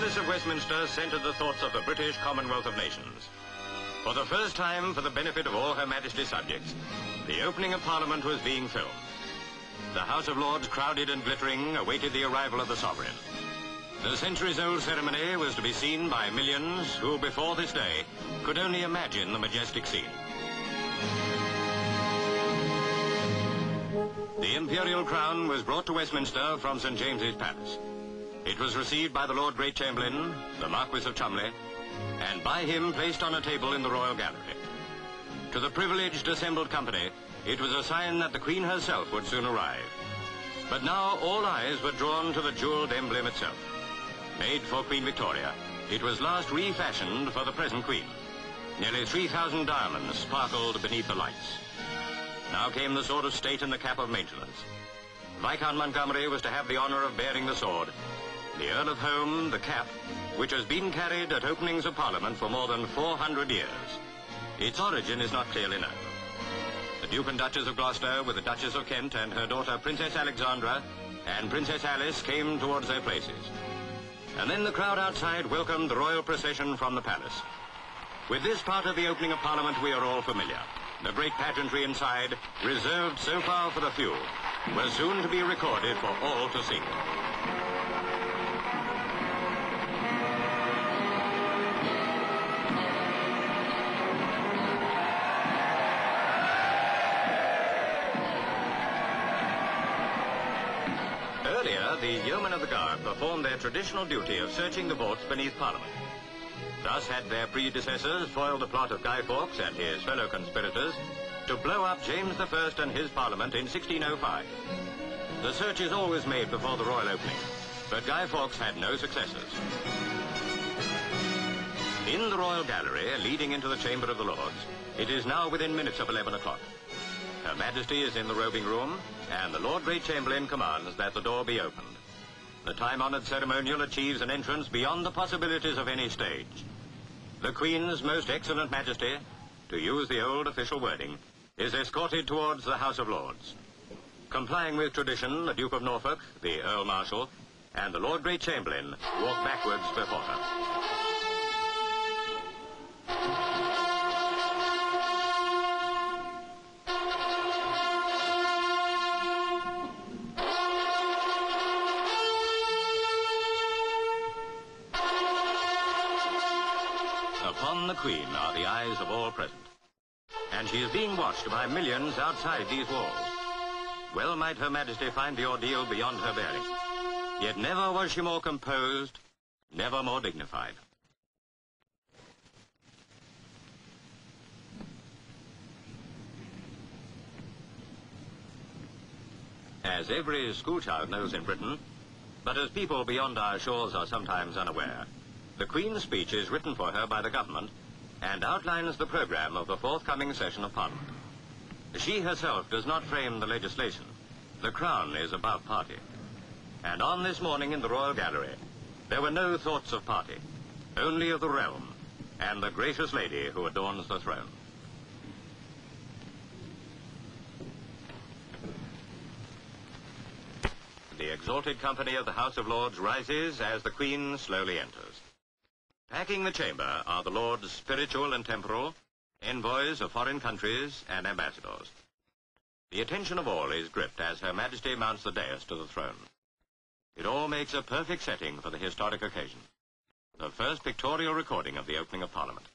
Palace of Westminster centred the thoughts of the British Commonwealth of Nations. For the first time, for the benefit of all Her Majesty's subjects, the opening of Parliament was being filmed. The House of Lords, crowded and glittering, awaited the arrival of the sovereign. The centuries-old ceremony was to be seen by millions who, before this day, could only imagine the majestic scene. The imperial crown was brought to Westminster from St. James's Palace. It was received by the Lord Great Chamberlain, the Marquis of Cholmondeley, and by him placed on a table in the Royal Gallery. To the privileged assembled company, it was a sign that the Queen herself would soon arrive. But now all eyes were drawn to the jeweled emblem itself. Made for Queen Victoria, it was last refashioned for the present Queen. Nearly 3,000 diamonds sparkled beneath the lights. Now came the sword of state and the cap of maintenance. Viscount Montgomery was to have the honor of bearing the sword. The Earl of Home, the cap, which has been carried at openings of Parliament for more than 400 years. Its origin is not clearly known. The Duke and Duchess of Gloucester, with the Duchess of Kent and her daughter Princess Alexandra and Princess Alice, came towards their places. And then the crowd outside welcomed the royal procession from the palace. With this part of the opening of Parliament we are all familiar. The great pageantry inside, reserved so far for the few, was soon to be recorded for all to see. Earlier, the yeomen of the guard performed their traditional duty of searching the vaults beneath Parliament. Thus had their predecessors foiled the plot of Guy Fawkes and his fellow conspirators to blow up James I and his Parliament in 1605. The search is always made before the royal opening, but Guy Fawkes had no successors. In the Royal Gallery, leading into the Chamber of the Lords, it is now within minutes of 11 o'clock. Her Majesty is in the robing room, and the Lord Great Chamberlain commands that the door be opened. The time-honored ceremonial achieves an entrance beyond the possibilities of any stage. The Queen's Most Excellent Majesty, to use the old official wording, is escorted towards the House of Lords. Complying with tradition, the Duke of Norfolk, the Earl Marshal, and the Lord Great Chamberlain walk backwards before her. Upon the Queen are the eyes of all present, and she is being watched by millions outside these walls. Well might Her Majesty find the ordeal beyond her bearing, yet never was she more composed, never more dignified. As every schoolchild knows in Britain, but as people beyond our shores are sometimes unaware, the Queen's speech is written for her by the government and outlines the programme of the forthcoming session of Parliament. She herself does not frame the legislation. The Crown is above party. And on this morning in the Royal Gallery, there were no thoughts of party, only of the realm and the gracious lady who adorns the throne. The exalted company of the House of Lords rises as the Queen slowly enters. Packing the chamber are the Lords spiritual and temporal, envoys of foreign countries, and ambassadors. The attention of all is gripped as Her Majesty mounts the dais to the throne. It all makes a perfect setting for the historic occasion, the first pictorial recording of the opening of Parliament.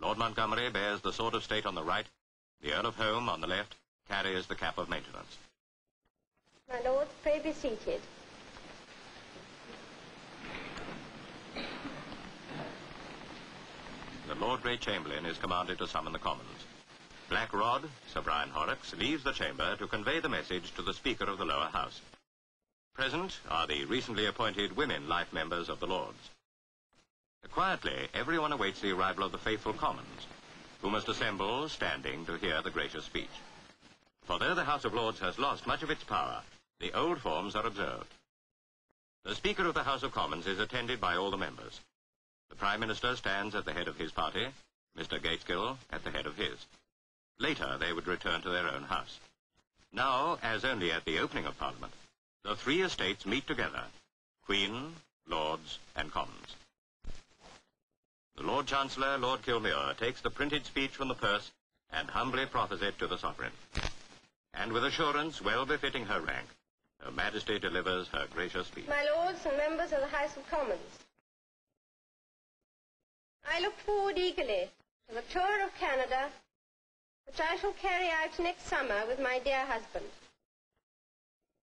Lord Montgomery bears the sword of state on the right, the Earl of Home on the left carries the cap of maintenance. My lords, pray be seated. The Lord Great Chamberlain is commanded to summon the Commons. Black Rod, Sir Brian Horrocks, leaves the chamber to convey the message to the Speaker of the Lower House. Present are the recently appointed women life members of the Lords. Quietly, everyone awaits the arrival of the faithful Commons, who must assemble standing to hear the gracious speech. For though the House of Lords has lost much of its power, the old forms are observed. The Speaker of the House of Commons is attended by all the members. The Prime Minister stands at the head of his party, Mr. Gateskill at the head of his. Later, they would return to their own house. Now, as only at the opening of Parliament, the three estates meet together, Queen, Lords and Commons. The Lord Chancellor, Lord Kilmuir, takes the printed speech from the purse and humbly proffers it to the Sovereign. And with assurance well befitting her rank, Her Majesty delivers her gracious speech. My Lords and members of the House of Commons, I look forward eagerly to the tour of Canada, which I shall carry out next summer with my dear husband.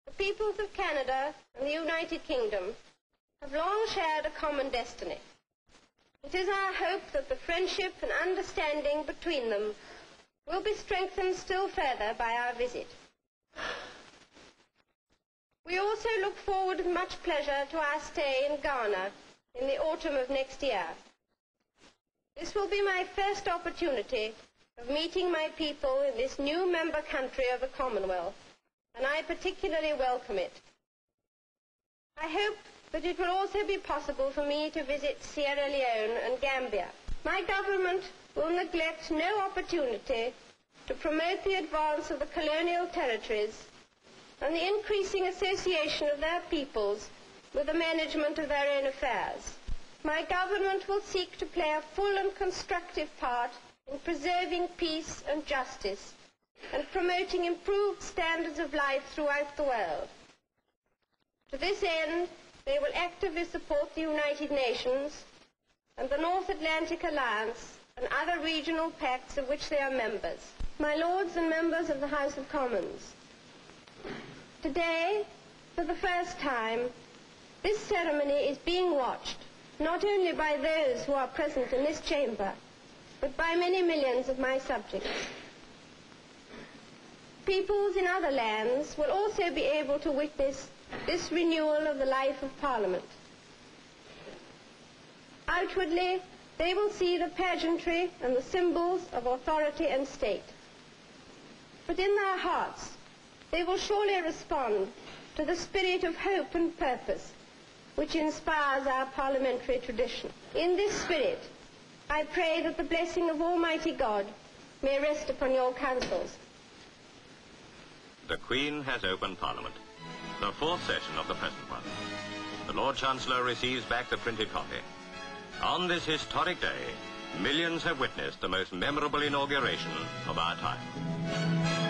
The peoples of Canada and the United Kingdom have long shared a common destiny. It is our hope that the friendship and understanding between them will be strengthened still further by our visit. We also look forward with much pleasure to our stay in Ghana in the autumn of next year. This will be my first opportunity of meeting my people in this new member country of the Commonwealth, and I particularly welcome it. I hope that it will also be possible for me to visit Sierra Leone and Gambia. My government will neglect no opportunity to promote the advance of the colonial territories and the increasing association of their peoples with the management of their own affairs. My government will seek to play a full and constructive part in preserving peace and justice and promoting improved standards of life throughout the world. To this end, they will actively support the United Nations and the North Atlantic Alliance and other regional pacts of which they are members. My Lords and members of the House of Commons, today, for the first time, this ceremony is being watched not only by those who are present in this chamber, but by many millions of my subjects. Peoples in other lands will also be able to witness this renewal of the life of Parliament. Outwardly, they will see the pageantry and the symbols of authority and state. But in their hearts, they will surely respond to the spirit of hope and purpose which inspires our parliamentary tradition. In this spirit, I pray that the blessing of Almighty God may rest upon your councils. The Queen has opened Parliament, the fourth session of the present one. The Lord Chancellor receives back the printed copy. On this historic day, millions have witnessed the most memorable inauguration of our time.